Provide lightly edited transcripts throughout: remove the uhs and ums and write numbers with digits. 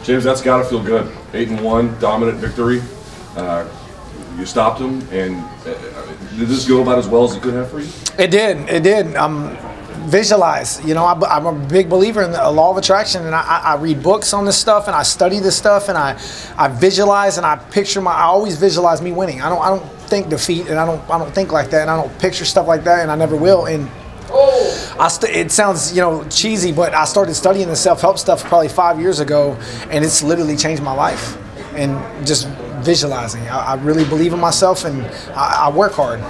James, that's got to feel good. 8-1, dominant victory. You stopped him, and did this go about as well as it could have for you? It did. It did. Visualize. You know, I'm a big believer in the law of attraction, and I read books on this stuff, and I study this stuff, and I visualize, and I picture I always visualize me winning. I don't think defeat, and I don't think like that, and I don't picture stuff like that, and I never will. And it sounds, you know, cheesy, but I started studying the self-help stuff probably 5 years ago, and it's literally changed my life. And just visualizing, I really believe in myself, and I work hard.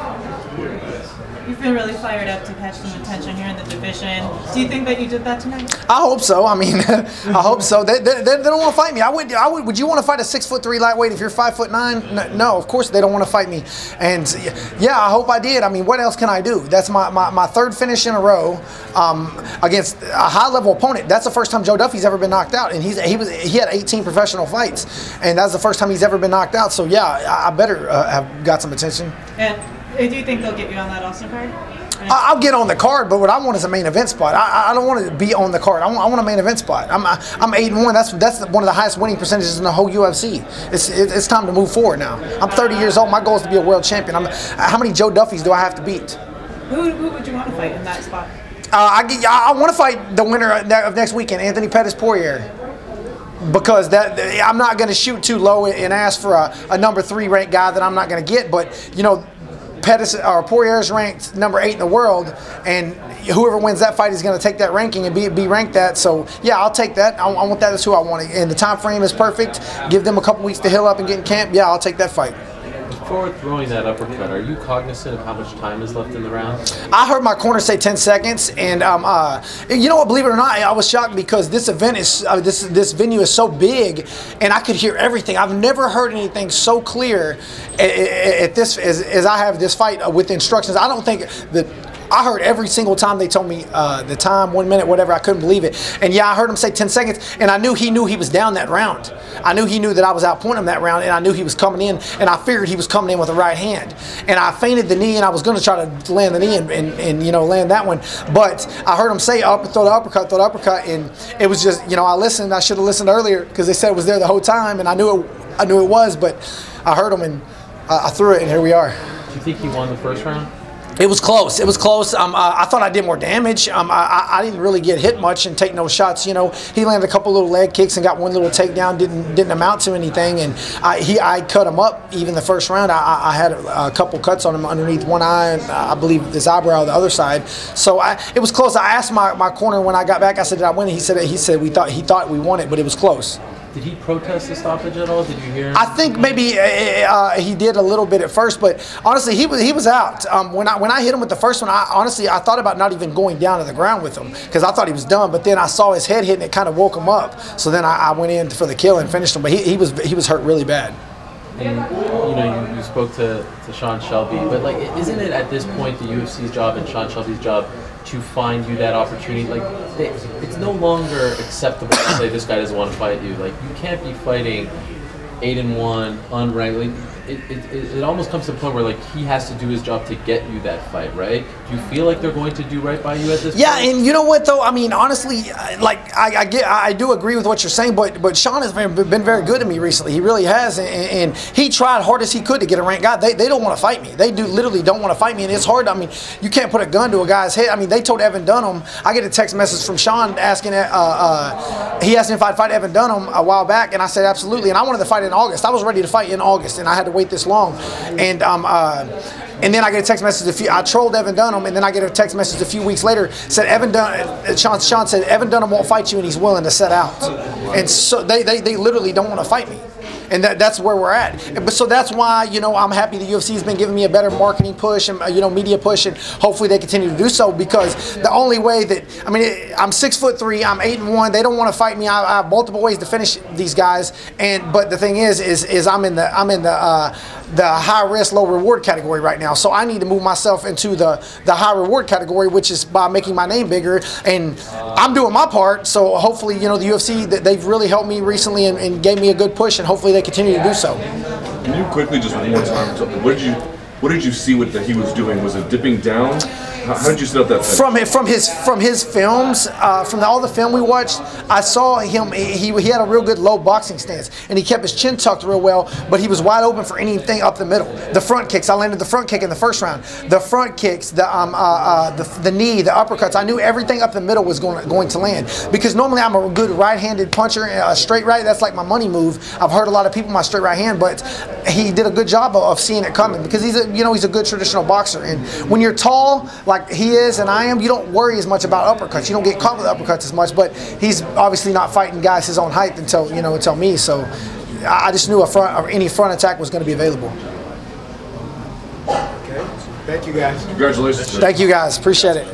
You feel really fired up to catch some attention here in the division. Do you think that you did that tonight? I hope so. I mean, I hope so. They don't want to fight me. Would you want to fight a 6'3" lightweight if you're 5'9"? No, of course they don't want to fight me. And yeah, I hope I did. I mean, what else can I do? That's my third finish in a row against a high-level opponent. That's the first time Joe Duffy's ever been knocked out, and he had 18 professional fights, and that's the first time he's ever been knocked out. So yeah, I better have got some attention. And do you think they'll get you on that Austin card? I'll get on the card, but what I want is a main event spot. I don't want to be on the card. I want a main event spot. I'm 8-1. That's one of the highest winning percentages in the whole UFC. It's time to move forward now. I'm 30 years old. My goal is to be a world champion. How many Joe Duffys do I have to beat? Who would you want to fight in that spot? I want to fight the winner of next weekend, Anthony Pettis-Poirier. Because I'm not going to shoot too low and ask for a number 3 ranked guy that I'm not going to get. But you know, Poirier is ranked number 8 in the world, and whoever wins that fight is going to take that ranking and be ranked that. So yeah, I'll take that. I want that as who I want. And the time frame is perfect. Give them a couple weeks to heal up and get in camp. Yeah, I'll take that fight. Before throwing that uppercut, are you cognizant of how much time is left in the round? I heard my corner say 10 seconds, and you know what? Believe it or not, I was shocked because this event is this venue is so big, and I could hear everything. I've never heard anything so clear at this as I have this fight with instructions. I don't think that. I heard every single time they told me the time, 1 minute, whatever. I couldn't believe it. And yeah, I heard him say 10 seconds, and I knew he was down that round. I knew he knew that I was outpointing him that round, and I knew he was coming in, and I figured he was coming in with a right hand. And I feinted the knee, and I was going to try to land the knee and you know, land that one. But I heard him say, throw the uppercut, and it was just, you know, I listened. I should have listened earlier because they said it was there the whole time, and I knew it was, but I heard him, and I threw it, and here we are. Do you think he won the first round? It was close. It was close. I thought I did more damage. I didn't really get hit much and take no shots. You know, he landed a couple little leg kicks and got one little takedown. Didn't amount to anything. And I cut him up even the first round. I had a couple cuts on him underneath one eye, and I believe his eyebrow on the other side. So it was close. I asked my corner when I got back. I said, "Did I win?" He said he thought we won it, but it was close. Did he protest the stoppage at all? Did you hear him? I think maybe he did a little bit at first, but honestly, he was out. When I hit him with the first one, I thought about not even going down to the ground with him because I thought he was done. But then I saw his head hit, and it kind of woke him up. So then I went in for the kill and finished him. But he was hurt really bad. And you know, you spoke to Sean Shelby, but like, isn't it at this point the UFC's job and Sean Shelby's job to find you that opportunity? Like, it's no longer acceptable to say this guy doesn't want to fight you. Like, you can't be fighting 8-1 unranked. Like, it almost comes to a point where like he has to do his job to get you that fight, right? Do you feel like they're going to do right by you at this point? Yeah, and you know what though? I mean, honestly, like I do agree with what you're saying, but Sean has been very good to me recently. He really has, and he tried hard as he could to get a ranked guy. They don't want to fight me. They literally don't want to fight me, and it's hard. I mean, you can't put a gun to a guy's head. I mean, they told Evan Dunham. I get a text message from Sean asking, he asked me if I'd fight Evan Dunham a while back, and I said absolutely. And I wanted to fight in August. I was ready to fight in August, and I had to wait this long. And then I get a text message. I trolled Evan Dunham, and then I get a text message a few weeks later. Said Sean said Evan Dunham won't fight you, and he's willing to set out. And so they literally don't want to fight me. And that's where we're at. But so that's why, you know, I'm happy the UFC has been giving me a better marketing push and, you know, media push, and hopefully they continue to do so, because the only way that, I mean, I'm 6'3", I'm 8-1. They don't want to fight me. I have multiple ways to finish these guys, but the thing is I'm in the high risk, low reward category right now. So I need to move myself into the high reward category, which is by making my name bigger, and I'm doing my part. So hopefully, you know, the UFC, they've really helped me recently and gave me a good push, and hopefully they continue to do so. Can you quickly, just one more time, what did you see what he was doing? Was it dipping down? How did you set up that finish? From his films, from all the film we watched, I saw him. He had a real good low boxing stance, and he kept his chin tucked real well. But he was wide open for anything up the middle. The front kicks, I landed the front kick in the first round. The front kicks, the knee, the uppercuts. I knew everything up the middle was going to land, because normally I'm a good right-handed puncher, a straight right. That's like my money move. I've heard a lot of people my straight right hand, but he did a good job of seeing it coming, because he's a good traditional boxer. And when you're tall like he is and I am, you don't worry as much about uppercuts. You don't get caught with uppercuts as much. But he's obviously not fighting guys his own height until me. So I just knew any front attack was going to be available. Okay. Thank you guys. Congratulations. Thank you guys. Appreciate it.